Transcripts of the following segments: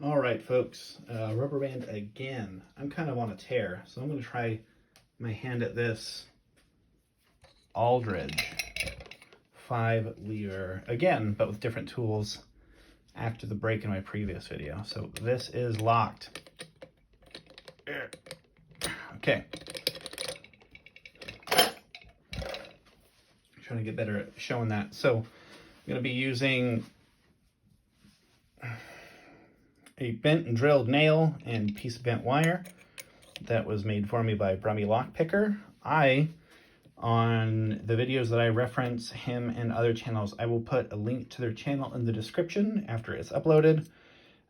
All right, folks, rubber band again. I'm kind of on a tear, so I'm going to try my hand at this Aldrige 5-liter again, but with different tools after the break in my previous video. So this is locked. Okay. Trying to get better at showing that. So I'm going to be using a bent and drilled nail and piece of bent wire that was made for me by Brummie Lockpicker. On the videos that I reference him and other channels, I will put a link to their channel in the description after it's uploaded.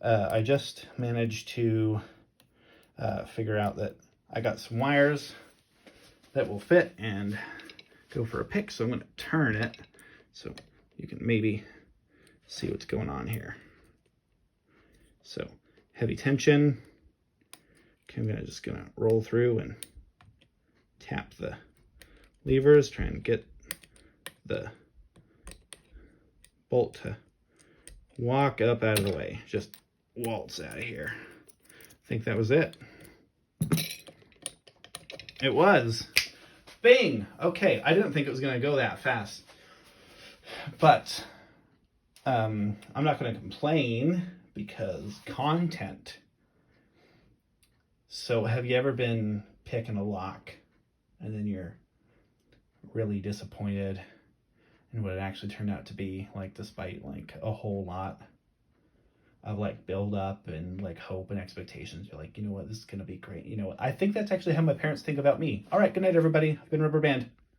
I just managed to figure out that I got some wires that will fit and go for a pick, so I'm going to turn it so you can maybe see what's going on here. So heavy tension. Okay, I'm just gonna roll through and tap the levers, try and get the bolt to walk up out of the way. Just waltz out of here. I think that was it. It was. Bing! Okay, I didn't think it was gonna go that fast. But I'm not gonna complain because content. So have you ever been picking a lock and then you're really disappointed in what it actually turned out to be, like despite like a whole lot of like build up and like hope and expectations? You're like, you know what, this is gonna be great. You know what, I think that's actually how my parents think about me. All right, good night everybody. I've been Rubber Band.